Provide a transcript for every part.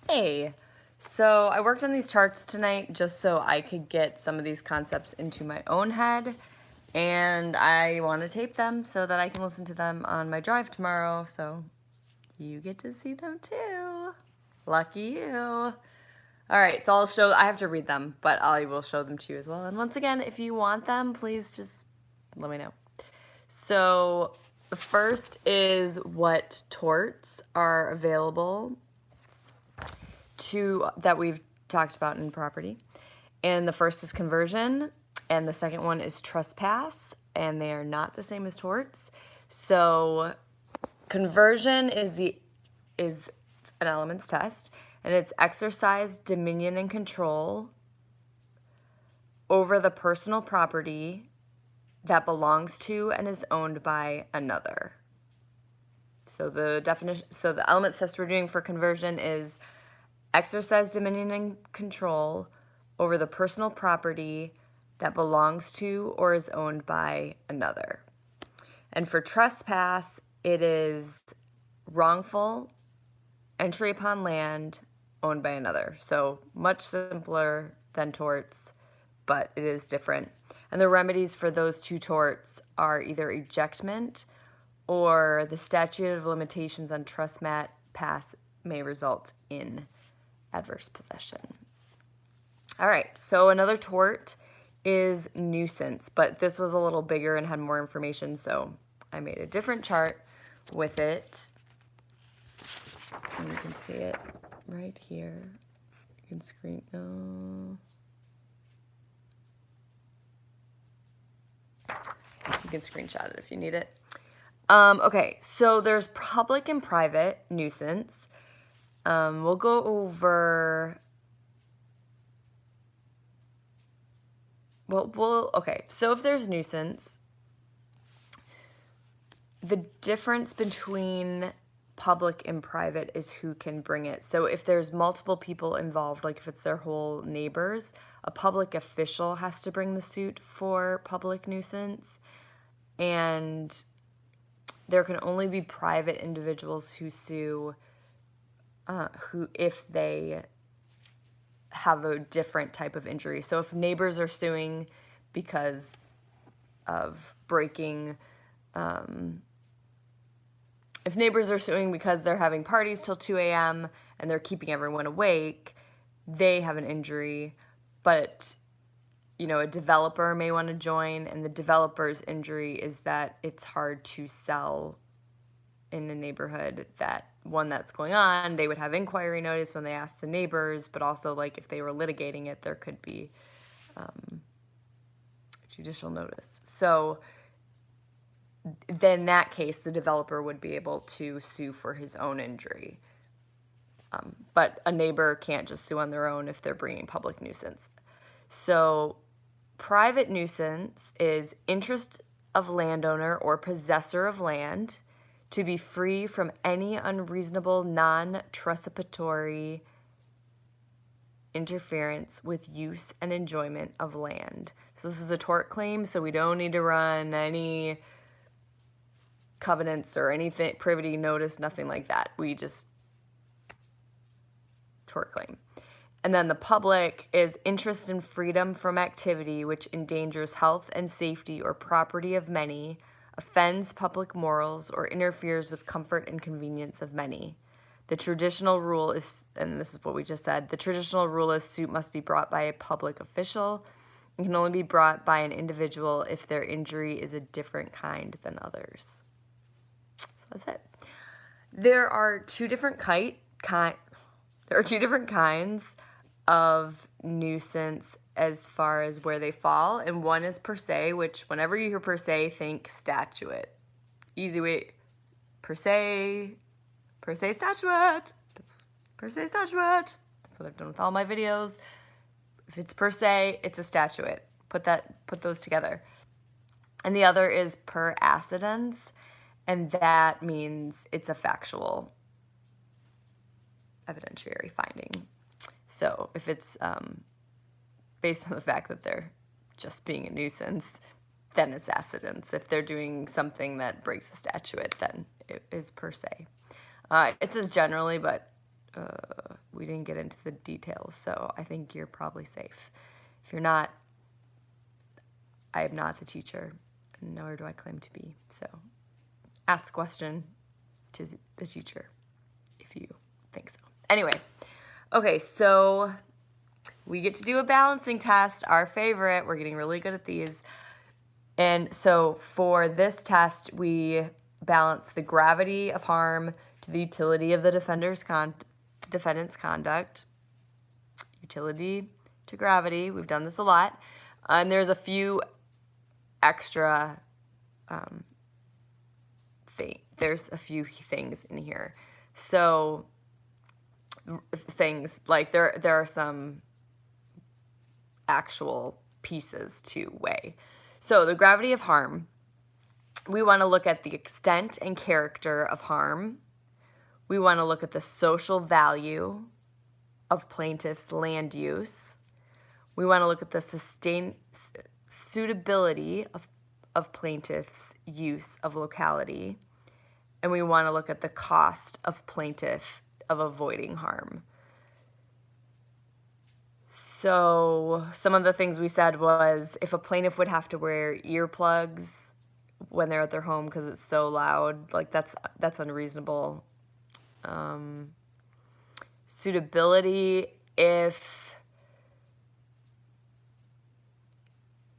Hey, so I worked on these charts tonight just so I could get some of these concepts into my own head, and I want to tape them so that I can listen to them on my drive tomorrow, so you get to see them too. Lucky you. All right, so I have to read them, but I will show them to you as well. And once again, if you want them, please just let me know. So the first is what torts are available that we've talked about in property. And the first is conversion, and the second one is trespass, and they are not the same as torts. So conversion is an elements test, and it's exercise dominion and control over the personal property that belongs to and is owned by another. So the elements test we're doing for conversion is exercise dominion and control over the personal property that belongs to or is owned by another. And for trespass, it is wrongful entry upon land owned by another. So much simpler than torts, but it is different. And the remedies for those two torts are either ejectment or the statute of limitations on trespass may result in adverse possession. All right, so another tort is nuisance, but this was a little bigger and had more information, so I made a different chart with it. And you can see it right here. You can you can screenshot it if you need it. Okay, so there's public and private nuisance. We'll go over, okay, so if there's nuisance, the difference between public and private is who can bring it. So if there's multiple people involved, like if it's their whole neighbors, a public official has to bring the suit for public nuisance, and there can only be private individuals who sue if they have a different type of injury. So if neighbors are suing because of breaking, if neighbors are suing because they're having parties till 2 a.m. and they're keeping everyone awake, they have an injury. But, a developer may want to join, and the developer's injury is that it's hard to sell in a neighborhood that's going on. They would have inquiry notice when they ask the neighbors, but also, like, if they were litigating it, there could be judicial notice. So then in that case, the developer would be able to sue for his own injury. But a neighbor can't just sue on their own if they're bringing public nuisance. So private nuisance is interest of landowner or possessor of land to be free from any unreasonable, non-trespassatory interference with use and enjoyment of land. So this is a tort claim, so we don't need to run any covenants or anything, privity notice, nothing like that. We just tort claim. And then the public is interest in freedom from activity which endangers health and safety or property of many, offends public morals, or interferes with comfort and convenience of many. The traditional rule is, and this is what we just said, the traditional rule is suit must be brought by a public official and can only be brought by an individual if their injury is a different kind than others. So that's it. There are two different kinds of nuisance as far as where they fall, and one is per se, which whenever you hear per se, think statute. Easy way, per se statute. Per se statute. That's what I've done with all my videos. If it's per se, it's a statute. Put those together. And the other is per assertions, and that means it's a factual evidentiary finding. So if it's based on the fact that they're just being a nuisance, then it's assertions. If they're doing something that breaks the statute, then it is per se. It says generally, but we didn't get into the details, so I think you're probably safe. If you're not, I am not the teacher, nor do I claim to be. So ask the question to the teacher if you think so. Anyway, okay, so we get to do a balancing test, our favorite. We're getting really good at these. And so for this test, we balance the gravity of harm to the utility of the defendant's conduct. Utility to gravity. We've done this a lot. And there's a few extra there's a few things in here. So things like there are some actual pieces to weigh. So the gravity of harm, we want to look at the extent and character of harm. We want to look at the social value of plaintiff's land use. We want to look at the suitability of plaintiff's use of locality. And we want to look at the cost of plaintiff of avoiding harm. So some of the things we said was if a plaintiff would have to wear earplugs when they're at their home because it's so loud, like that's unreasonable. Suitability, if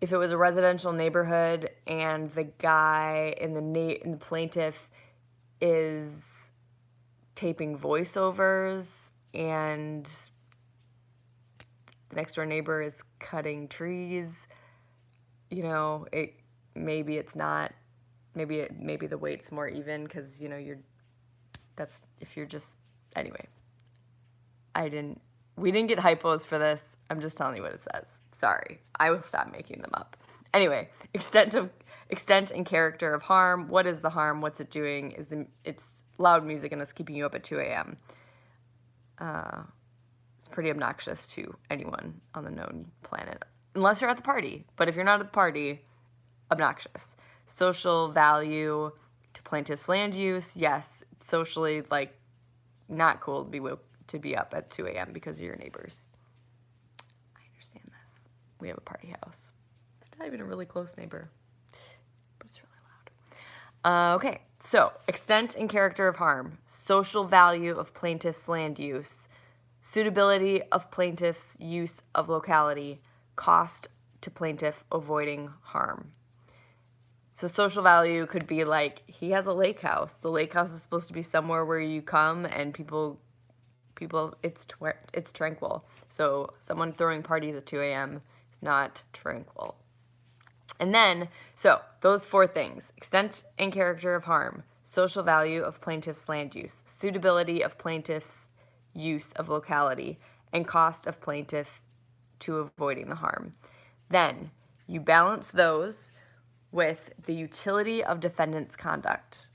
it was a residential neighborhood and the guy in the plaintiff is taping voiceovers and the next door neighbor is cutting trees, maybe it's not, maybe the weight's more even because, anyway, we didn't get hypos for this. I'm just telling you what it says. Sorry, I will stop making them up. Anyway, extent and character of harm. What is the harm? What's it doing? It's loud music and it's keeping you up at 2 a.m. It's pretty obnoxious to anyone on the known planet, unless you're at the party. But if you're not at the party, obnoxious. Social value to plaintiff's land use. Yes, socially, not cool to be up at 2 a.m. because of your neighbors. I understand this. We have a party house. It's not even a really close neighbor, but it's really loud. Okay, so extent and character of harm, social value of plaintiff's land use, suitability of plaintiff's use of locality, cost to plaintiff avoiding harm. So social value could be he has a lake house. The lake house is supposed to be somewhere where you come and people it's tranquil. So someone throwing parties at 2 a.m. is not tranquil. And then, so those 4 things: extent and character of harm, social value of plaintiff's land use, suitability of plaintiff's use of locality, and cost of plaintiff to avoiding the harm. Then you balance those with the utility of defendant's conduct.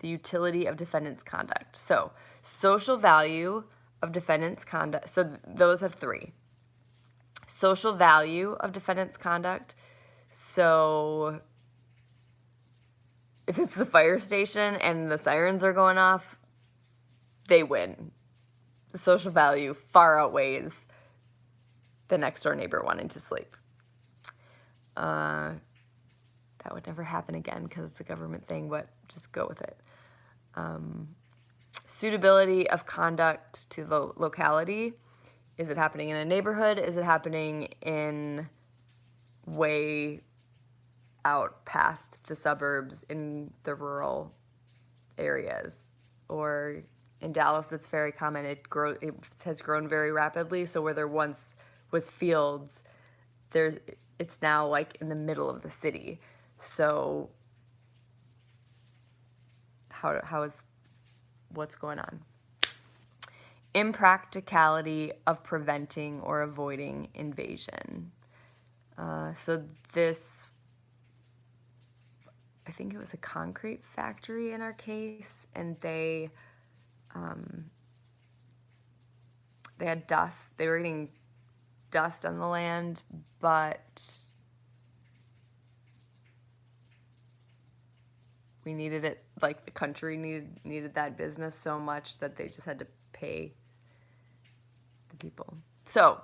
The utility of defendant's conduct. So social value of defendant's conduct. So those have 3. Social value of defendant's conduct. So if it's the fire station and the sirens are going off, they win. The social value far outweighs the next door neighbor wanting to sleep. That would never happen again because it's a government thing, but just go with it. Suitability of conduct to the locality. Is it happening in a neighborhood? Is it happening in way out past the suburbs in the rural areas? Or in Dallas, it's very common. It has grown very rapidly. So where there once was fields, it's now in the middle of the city. So what's going on? Impracticality of preventing or avoiding invasion. So this, I think it was a concrete factory in our case, and they had dust. They were getting dust on the land, but we needed it, the country needed that business so much that they just had to pay people. So,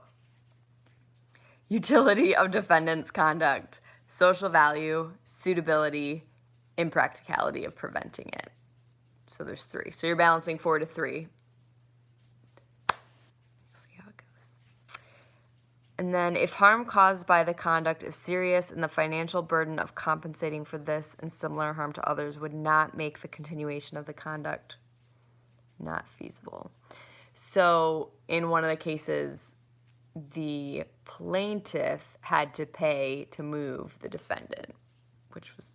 utility of defendant's conduct, social value, suitability, impracticality of preventing it. So there's 3. So you're balancing 4 to 3. See how it goes. And then if harm caused by the conduct is serious and the financial burden of compensating for this and similar harm to others would not make the continuation of the conduct not feasible. So in one of the cases, the plaintiff had to pay to move the defendant, which was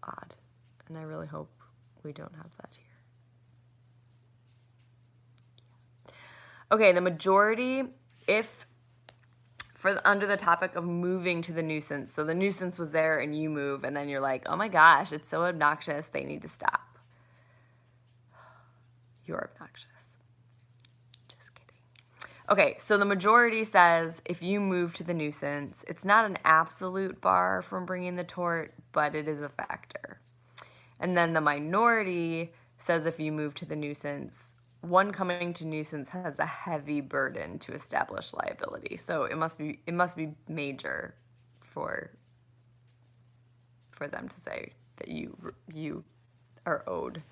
odd. And I really hope we don't have that here. Okay, the majority, if under the topic of moving to the nuisance, so the nuisance was there and you move, and then you're like, oh my gosh, it's so obnoxious, they need to stop. You're obnoxious. Just kidding. Okay, so the majority says if you move to the nuisance, it's not an absolute bar from bringing the tort, but it is a factor. And then the minority says if you move to the nuisance, one coming to nuisance has a heavy burden to establish liability. So it must be major for them to say that you are owed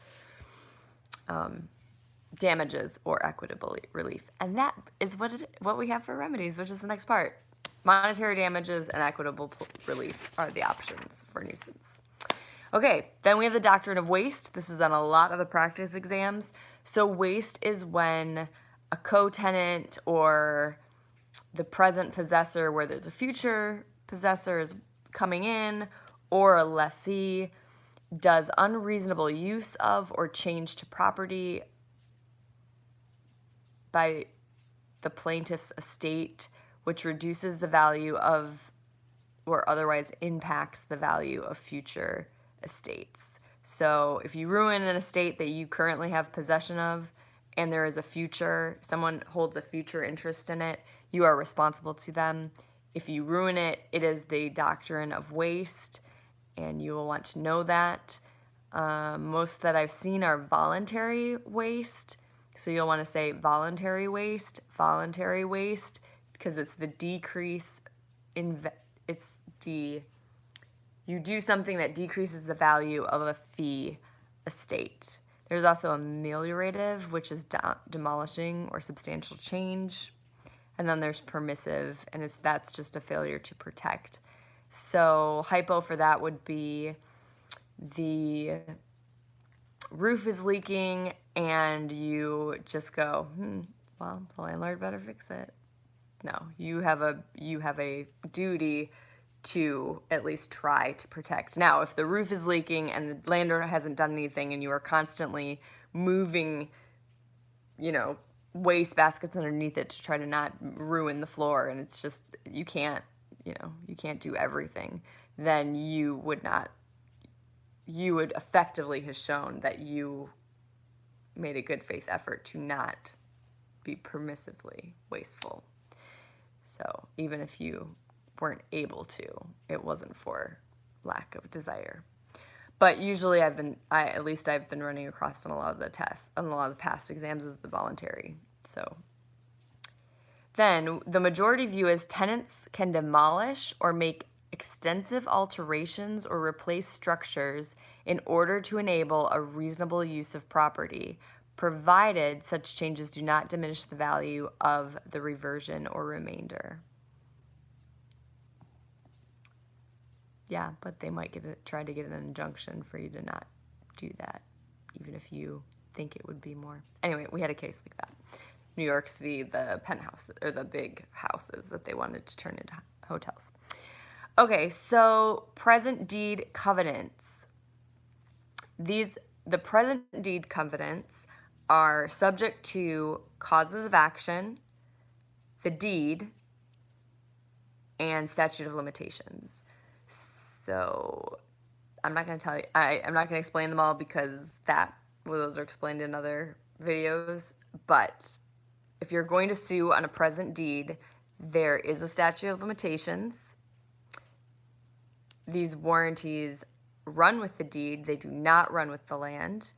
damages or equitable relief. And that is what we have for remedies, which is the next part. Monetary damages and equitable relief are the options for nuisance. Okay, then we have the Doctrine of Waste. This is on a lot of the practice exams. So waste is when a co-tenant or the present possessor, where there's a future possessor is coming in, or a lessee does unreasonable use of or change to property by the plaintiff's estate, which reduces the value of or otherwise impacts the value of future estates. So if you ruin an estate that you currently have possession of and there is someone holds a future interest in it, you are responsible to them. If you ruin it, it is the Doctrine of Waste, and you will want to know that. Most that I've seen are voluntary waste. So you'll want to say voluntary waste, because it's the decrease you do something that decreases the value of a fee estate. There's also ameliorative, which is demolishing or substantial change. And then there's permissive, and that's just a failure to protect. So hypo for that would be the roof is leaking and you just go, well, the landlord better fix it. No, you have a duty to at least try to protect. Now, if the roof is leaking and the landlord hasn't done anything and you are constantly moving, waste baskets underneath it to try to not ruin the floor, and it's just, you can't do everything, then you would effectively have shown that you made a good faith effort to not be permissively wasteful. So even if you weren't able to, it wasn't for lack of desire. But usually I've been running across on a lot of the tests, on a lot of the past exams, is the voluntary. So then the majority view is tenants can demolish or make extensive alterations or replace structures in order to enable a reasonable use of property, provided such changes do not diminish the value of the reversion or remainder. Yeah, but they might try to get an injunction for you to not do that, even if you think it would be more. Anyway, we had a case like that. New York City, the penthouse, or the big houses that they wanted to turn into hotels. Okay, so present deed covenants. The present deed covenants are subject to causes of action, the deed, and statute of limitations. So I'm not going to tell you, I'm not going to explain them all because those are explained in other videos. But if you're going to sue on a present deed, there is a statute of limitations. These warranties run with the deed. They do not run with the land.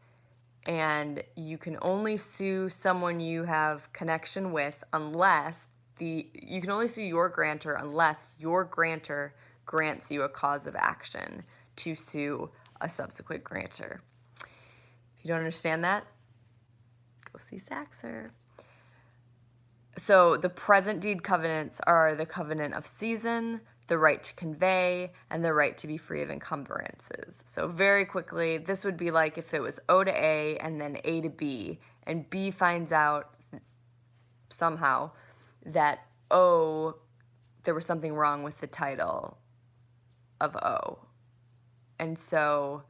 and you can only sue someone you have connection with unless you can only sue your grantor unless your grantor grants you a cause of action to sue a subsequent grantor. If you don't understand that, go see Saxer. So the present deed covenants are the covenant of season, the right to convey, and the right to be free of encumbrances. So very quickly, this would be like if it was O to A and then A to B, and B finds out somehow that O, there was something wrong with the title of O. And so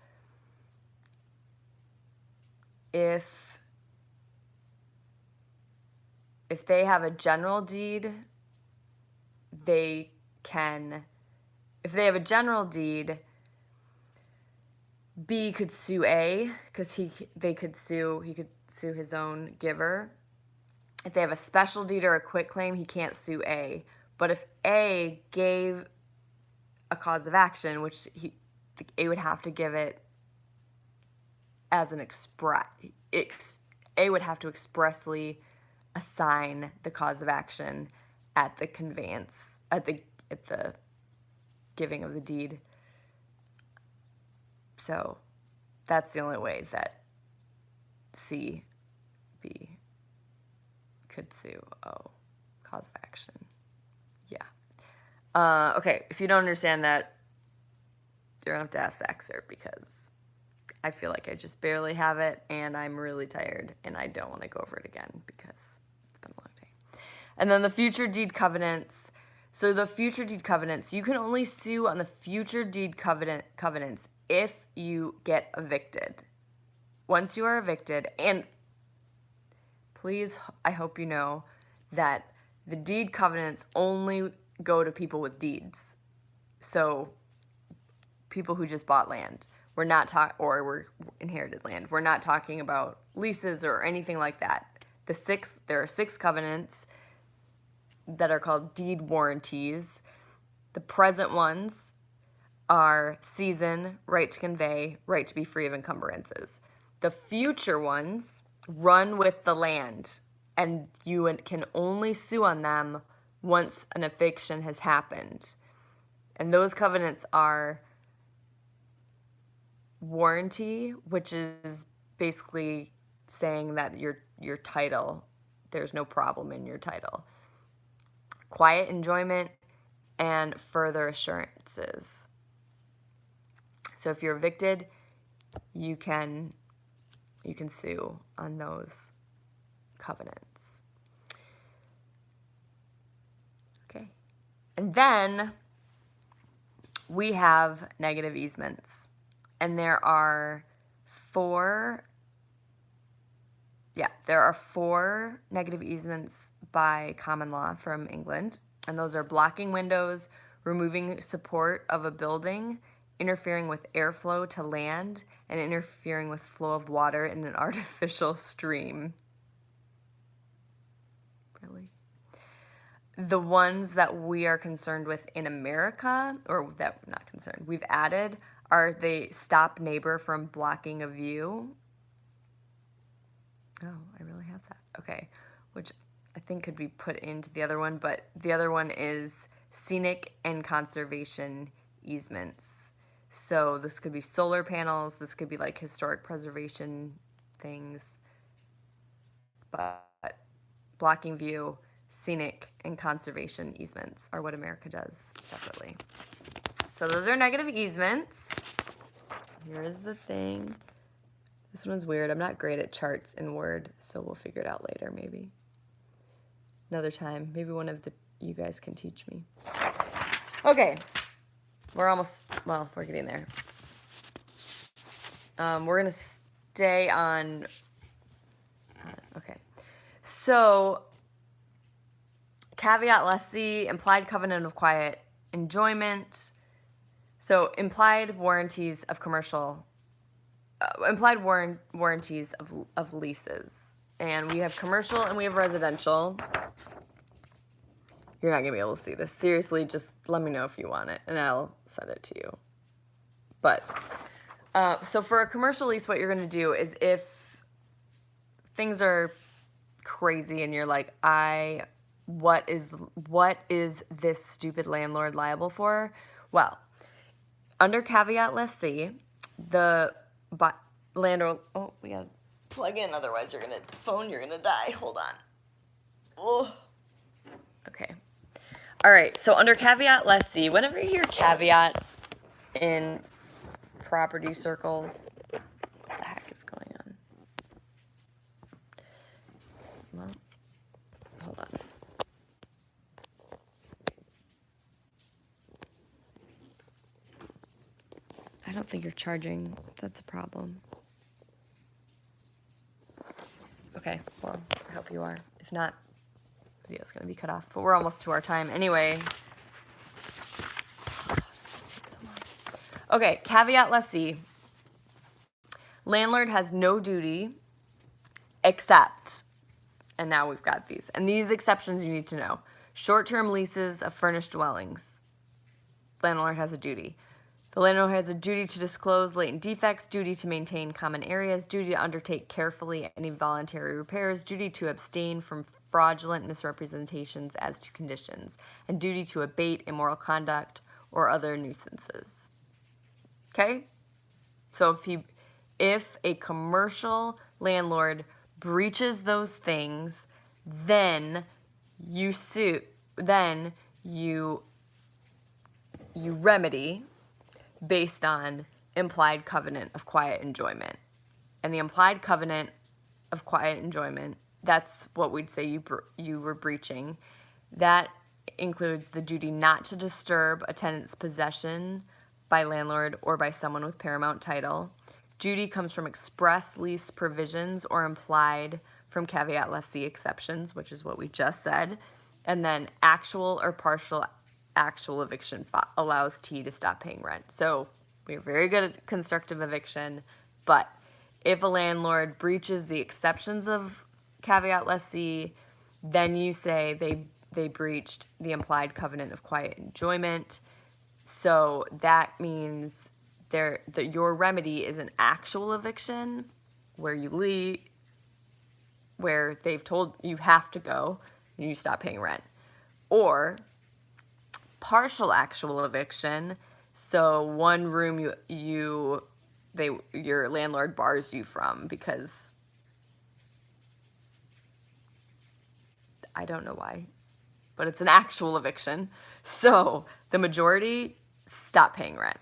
if they have a general deed, if they have a general deed, B could sue A because he could sue his own giver. If they have a special deed or a quitclaim, he can't sue A. But if A gave a cause of action, which A would have to give it as an A would have to expressly assign the cause of action at the conveyance, at the giving of the deed. So that's the only way that C, B could sue O, cause of action. Yeah. Okay, if you don't understand that, you're going to have to ask Saxer because I feel like I just barely have it and I'm really tired and I don't want to go over it again because it's been a long day. And then the future deed covenants. So the future deed covenants, you can only sue on the future deed covenants if you get evicted. Once you are evicted, and please, I hope you know that the deed covenants only go to people with deeds. So people who just bought land. We're not or inherited land. We're not talking about leases or anything like that. There are 6 covenants that are called deed warranties. The present ones are season, right to convey, right to be free of encumbrances. The future ones run with the land, and you can only sue on them once an eviction has happened. And those covenants are warranty, which is basically saying that your title, there's no problem in your title. Quiet enjoyment and further assurances. So if you're evicted, you can sue on those covenants. Okay. And then we have negative easements. And there are 4 negative easements by common law from England. And those are blocking windows, removing support of a building, interfering with airflow to land, and interfering with flow of water in an artificial stream. Really? The ones that we are concerned with in America, or that we're not concerned, we've added, are they stop neighbor from blocking a view. Oh, I really have that. Okay, which I think could be put into the other one, but the other one is scenic and conservation easements. So this could be solar panels, this could be like historic preservation things, but blocking view, scenic, and conservation easements are what America does separately. So those are negative easements. Here is the thing. This one is weird. I'm not great at charts in Word, so we'll figure it out later maybe. Another time. Maybe one of you guys can teach me. Okay. We're getting there. We're going to stay on... Okay. So, caveat lessee, implied covenant of quiet enjoyment. So, implied warranties of commercial... implied warranties of leases. And we have commercial and we have residential. You're not going to be able to see this. Seriously, just let me know if you want it, and I'll send it to you. But, so for a commercial lease, what you're going to do is if things are crazy and you're like, what is this stupid landlord liable for? Well, under caveat lessee, the landlord, oh, we gotta plug in, otherwise you're gonna die. Hold on. Oh. Okay. All right, so under caveat lessee, whenever you hear caveat in property circles, what the heck is going on? Well, hold on. I don't think you're charging. That's a problem. Okay, well, I hope you are. If not, the video's going to be cut off. But we're almost to our time anyway. This takes so long. Okay, caveat lessee. Landlord has no duty except, and now we've got these. And these exceptions you need to know. Short-term leases of furnished dwellings. Landlord has a duty. The landlord has a duty to disclose latent defects, duty to maintain common areas, duty to undertake carefully any voluntary repairs, duty to abstain from fraudulent misrepresentations as to conditions, and duty to abate immoral conduct or other nuisances. Okay? So if a commercial landlord breaches those things, then you remedy based on implied covenant of quiet enjoyment. And the implied covenant of quiet enjoyment, that's what we'd say you were breaching. That includes the duty not to disturb a tenant's possession by landlord or by someone with paramount title. Duty comes from express lease provisions or implied from caveat lessee exceptions, which is what we just said. And then actual or partial actual eviction allows T to stop paying rent. So we're very good at constructive eviction, but if a landlord breaches the exceptions of caveat lessee, then you say they breached the implied covenant of quiet enjoyment. So that means your remedy is an actual eviction where you leave, where they've told you have to go and you stop paying rent, or partial actual eviction. So one room your landlord bars you from because I don't know why, but it's an actual eviction. So the majority stop paying rent.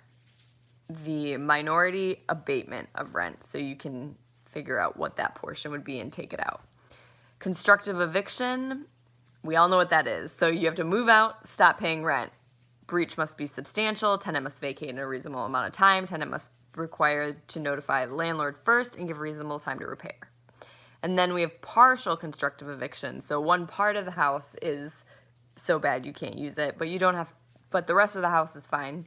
The minority abatement of rent. So you can figure out what that portion would be and take it out. Constructive eviction, we all know what that is. So you have to move out, stop paying rent. Breach must be substantial. Tenant must vacate in a reasonable amount of time. Tenant must be required to notify the landlord first and give reasonable time to repair. And then we have partial constructive eviction. So one part of the house is so bad you can't use it, but the rest of the house is fine.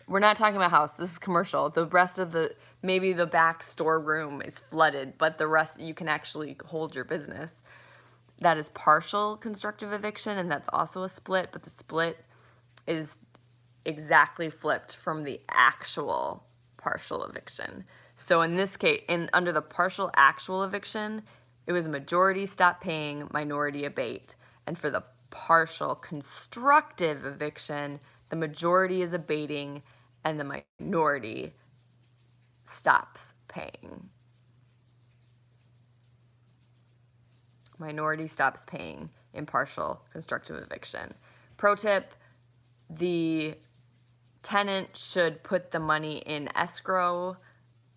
We're not talking about house. This is commercial. The rest of maybe the back storeroom is flooded, but the rest you can actually hold your business. That is partial constructive eviction, and that's also a split, but the split is exactly flipped from the actual partial eviction. So in this case, under the partial actual eviction, it was majority stop paying, minority abate. And for the partial constructive eviction, the majority is abating and the minority stops paying. Minority stops paying in partial constructive eviction. Pro tip, the tenant should put the money in escrow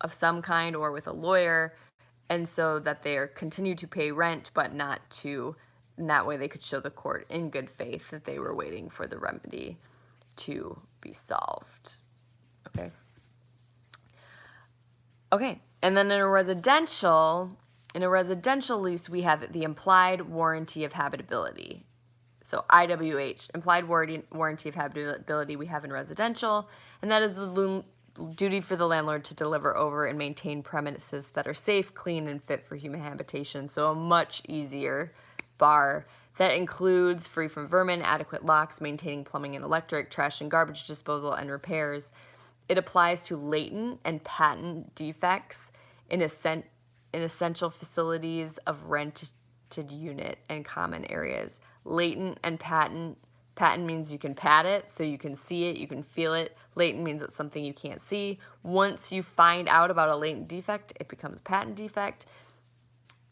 of some kind or with a lawyer, and so that they continue to pay rent, but not to, and that way they could show the court in good faith that they were waiting for the remedy to be solved. Okay, and then in a residential lease, we have the implied warranty of habitability. So IWH, implied warranty of habitability, we have in residential, and that is the duty for the landlord to deliver over and maintain premises that are safe, clean, and fit for human habitation. So a much easier bar that includes free from vermin, adequate locks, maintaining plumbing and electric, trash and garbage disposal, and repairs. It applies to latent and patent defects in in essential facilities of rented unit and common areas. Latent and patent. Patent means you can pat it, so you can see it, you can feel it. Latent means it's something you can't see. Once you find out about a latent defect, it becomes a patent defect.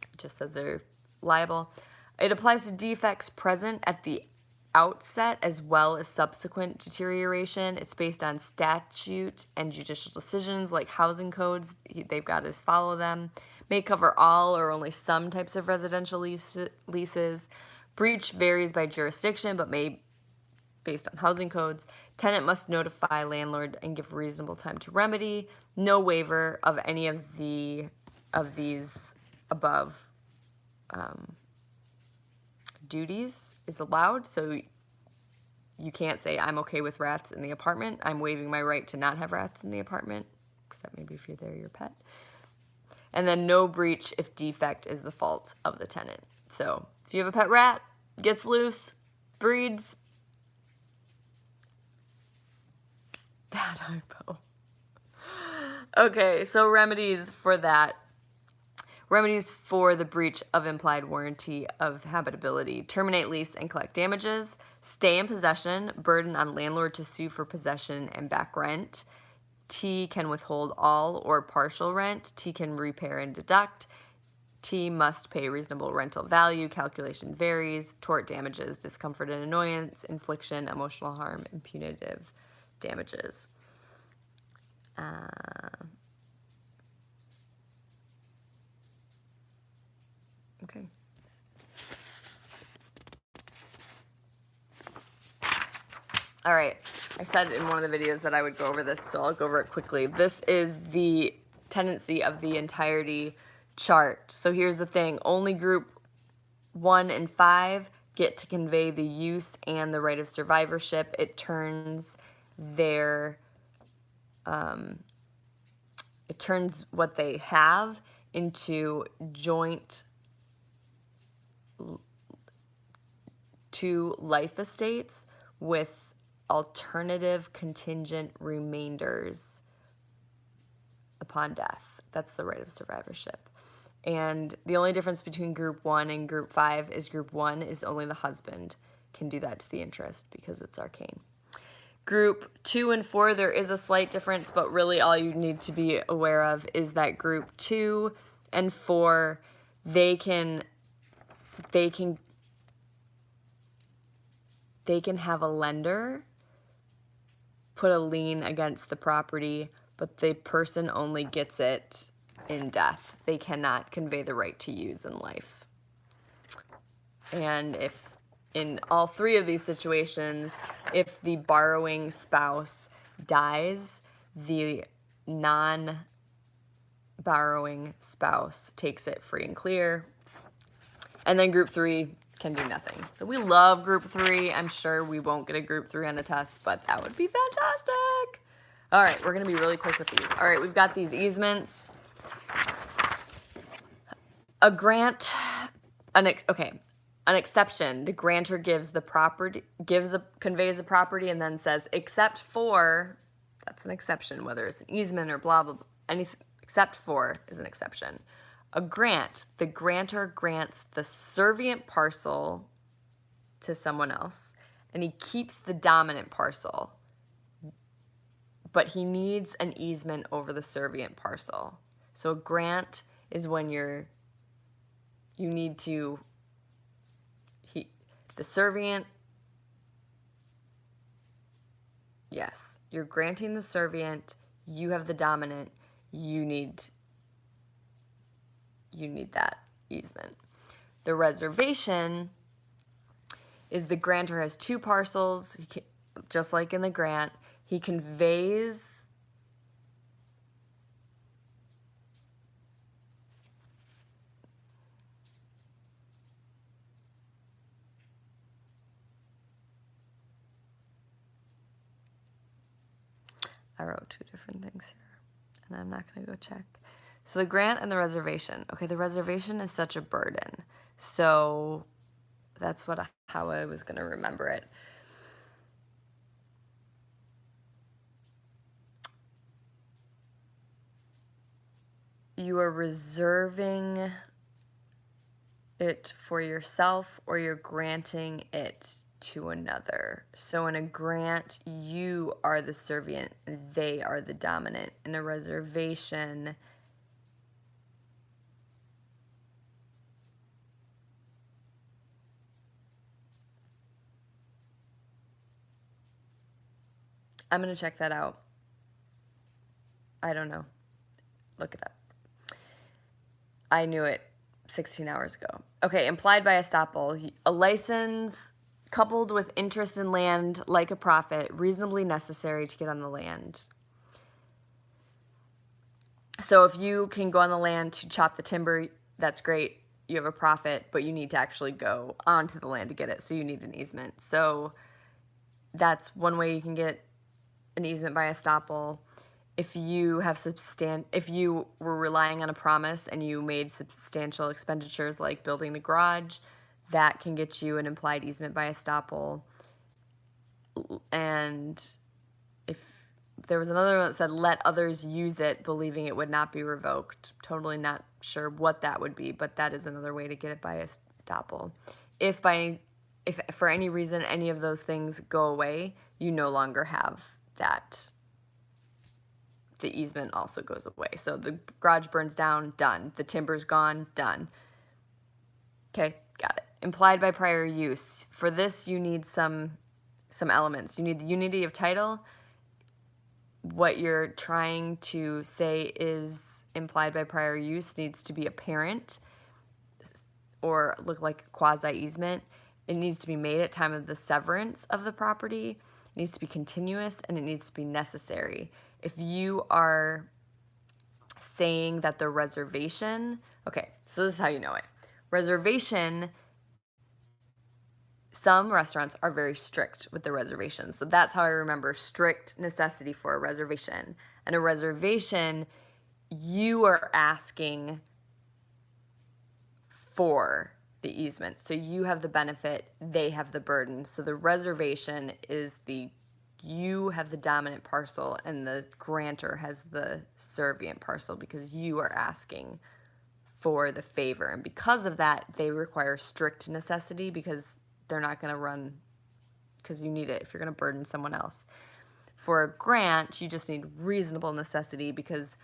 It just says they're liable. It applies to defects present at the outset as well as subsequent deterioration. It's based on statute and judicial decisions like housing codes. They've got to follow them. May cover all or only some types of residential leases. Breach varies by jurisdiction but may based on housing codes. Tenant must notify landlord and give reasonable time to remedy. No waiver of any of these above duties is allowed. So you can't say, I'm okay with rats in the apartment. I'm waiving my right to not have rats in the apartment, except maybe if you're there, your pet. And then no breach if defect is the fault of the tenant. So if you have a pet rat, gets loose, breeds, bad hypo. Okay, so remedies for that. Remedies for the breach of implied warranty of habitability. Terminate lease and collect damages. Stay in possession. Burden on landlord to sue for possession and back rent. T can withhold all or partial rent. T can repair and deduct. T must pay reasonable rental value. Calculation varies. Tort damages, discomfort and annoyance, infliction, emotional harm, and punitive damages. Okay. All right. I said in one of the videos that I would go over this, so I'll go over it quickly. This is the tenancy of the entirety chart. So here's the thing. Only group 1 and 5 get to convey the use and the right of survivorship. It turns what they have into joint 2 life estates with alternative contingent remainders upon death. That's the right of survivorship. And the only difference between group 1 and group 5 is group 1 is only the husband can do that to the interest because it's arcane. Group 2 and 4, there is a slight difference, but really all you need to be aware of is that group 2 and 4, they can have a lender put a lien against the property, but the person only gets it in death. They cannot convey the right to use in life. And if in all 3 of these situations, if the borrowing spouse dies, the non-borrowing spouse takes it free and clear. And then group 3 can do nothing. So we love group 3. I'm sure we won't get a group 3 on a test, but that would be fantastic. All right, we're going to be really quick with these. All right, we've got these easements. A grant, an exception. The grantor gives the property, conveys a property, and then says, except for. That's an exception, whether it's an easement or blah blah blah. Anything except for is an exception. A grant. The grantor grants the servient parcel to someone else, and he keeps the dominant parcel, but he needs an easement over the servient parcel. So a grant is when the servient, yes, you're granting the servient, you have the dominant, you need that easement. The reservation is the grantor has 2 parcels, just like in the grant. He conveys I wrote 2 different things here, and I'm not going to go check. So the grant and the reservation. Okay, the reservation is such a burden. So that's how I was going to remember it. you are reserving it for yourself or you're granting it to another. So in a grant, you are the servient, they are the dominant. In a reservation, I'm going to check that out. I don't know. Look it up. I knew it 16 hours ago. Okay, implied by estoppel, a license coupled with interest in land like a profit, reasonably necessary to get on the land. So if you can go on the land to chop the timber, that's great. You have a profit, but you need to actually go onto the land to get it, so you need an easement. So that's one way you can get an easement by estoppel. If you have if you were relying on a promise and you made substantial expenditures like building the garage, that can get you an implied easement by estoppel. And if there was another one that said let others use it, believing it would not be revoked. Totally not sure what that would be, but that is another way to get it by estoppel. If for any reason any of those things go away, you no longer have that. The easement also goes away. So the garage burns down, done. The timber's gone, done. Okay, got it. Implied by prior use. For this, you need some elements. You need the unity of title. What you're trying to say is implied by prior use needs to be apparent or look like a quasi-easement. It needs to be made at time of the severance of the property. It needs to be continuous, and it needs to be necessary. If you are saying that the reservation, okay, so this is how you know it. Reservation, some restaurants are very strict with the reservations. So that's how I remember strict necessity for a reservation. And a reservation, you are asking for the easement. So you have the benefit, they have the burden. So the reservation is you have the dominant parcel and the grantor has the servient parcel because you are asking for the favor. And because of that, they require strict necessity because they're not going to run because you need it if you're going to burden someone else. For a grant, you just need reasonable necessity because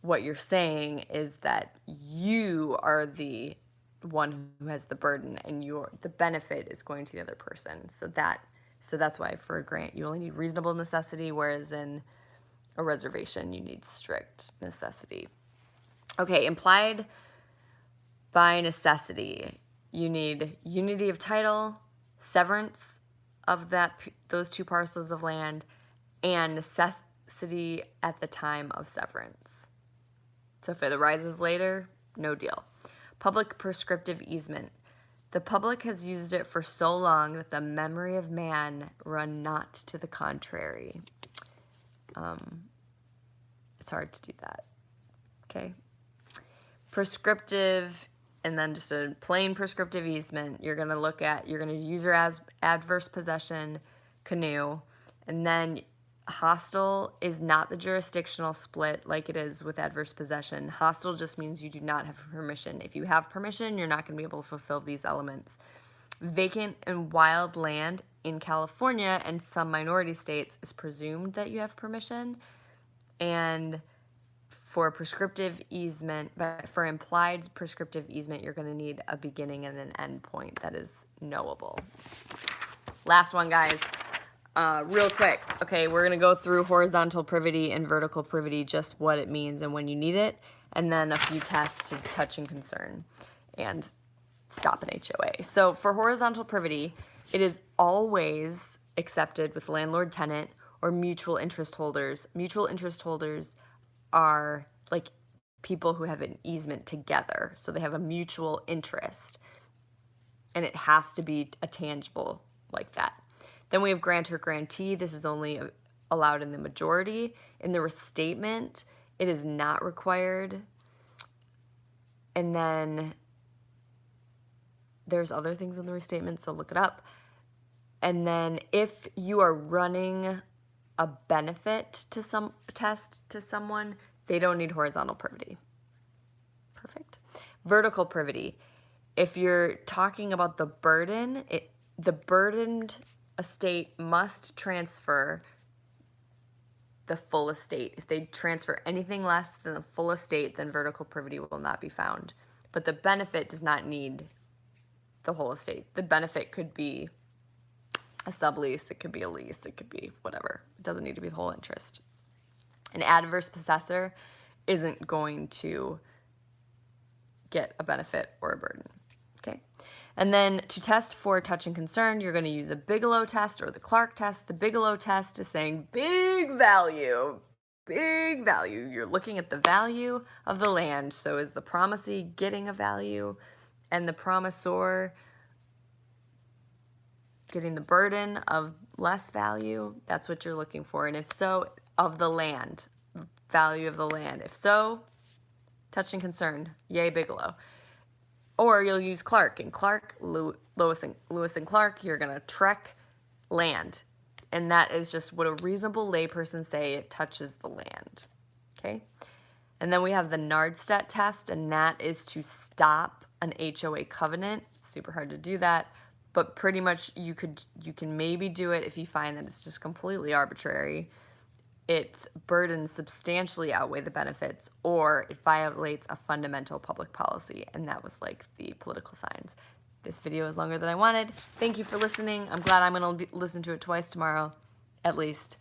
what you're saying is that you are the one who has the burden and the benefit is going to the other person. So that's why for a grant you only need reasonable necessity, whereas in a reservation you need strict necessity. Okay, implied by necessity, you need unity of title, severance of those two parcels of land, and necessity at the time of severance. So if it arises later, no deal. Public prescriptive easement. The public has used it for so long that the memory of man run not to the contrary. It's hard to do that. Okay. Prescriptive, and then just a plain prescriptive easement. You're going to use your adverse possession canoe, and then hostile is not the jurisdictional split like it is with adverse possession. Hostile just means you do not have permission. If you have permission, you're not going to be able to fulfill these elements. Vacant and wild land in California and some minority states is presumed that you have permission. And for prescriptive easement, but for implied prescriptive easement, you're going to need a beginning and an end point that is knowable. Last one, guys. Real quick. Okay, we're going to go through horizontal privity and vertical privity, just what it means and when you need it, and then a few tests to touch and concern and stop an HOA. So for horizontal privity, it is always accepted with landlord-tenant or mutual interest holders. Mutual interest holders are like people who have an easement together. So they have a mutual interest. And it has to be a tangible like that. Then we have grantor-grantee. This is only allowed in the majority. In the restatement, it is not required. And then there's other things in the restatement, so look it up. And then if you are running a benefit to someone, they don't need horizontal privity. Perfect. Vertical privity. If you're talking about the burden, the burdened estate must transfer the full estate. If they transfer anything less than the full estate, then vertical privity will not be found. But the benefit does not need the whole estate. The benefit could be a sublease, it could be a lease, it could be whatever. It doesn't need to be the whole interest. An adverse possessor isn't going to get a benefit or a burden. Okay. And then to test for touch and concern, you're going to use a Bigelow test or the Clark test. The Bigelow test is saying big value, big value. You're looking at the value of the land. So is the promisee getting a value and the promisor getting the burden of less value? That's what you're looking for. And if so, of the land, value of the land. If so, touch and concern, yay Bigelow. Or you'll use Clark. And Clark, Lewis and Clark, you're going to trek land. And that is just what a reasonable layperson say it touches the land. Okay? And then we have the Nardstedt test, and that is to stop an HOA covenant. It's super hard to do that, but pretty much you can maybe do it if you find that it's just completely arbitrary. Its burdens substantially outweigh the benefits, or it violates a fundamental public policy, and that was like the political signs. This video is longer than I wanted. Thank you for listening. I'm glad I'm going to listen to it twice tomorrow, at least.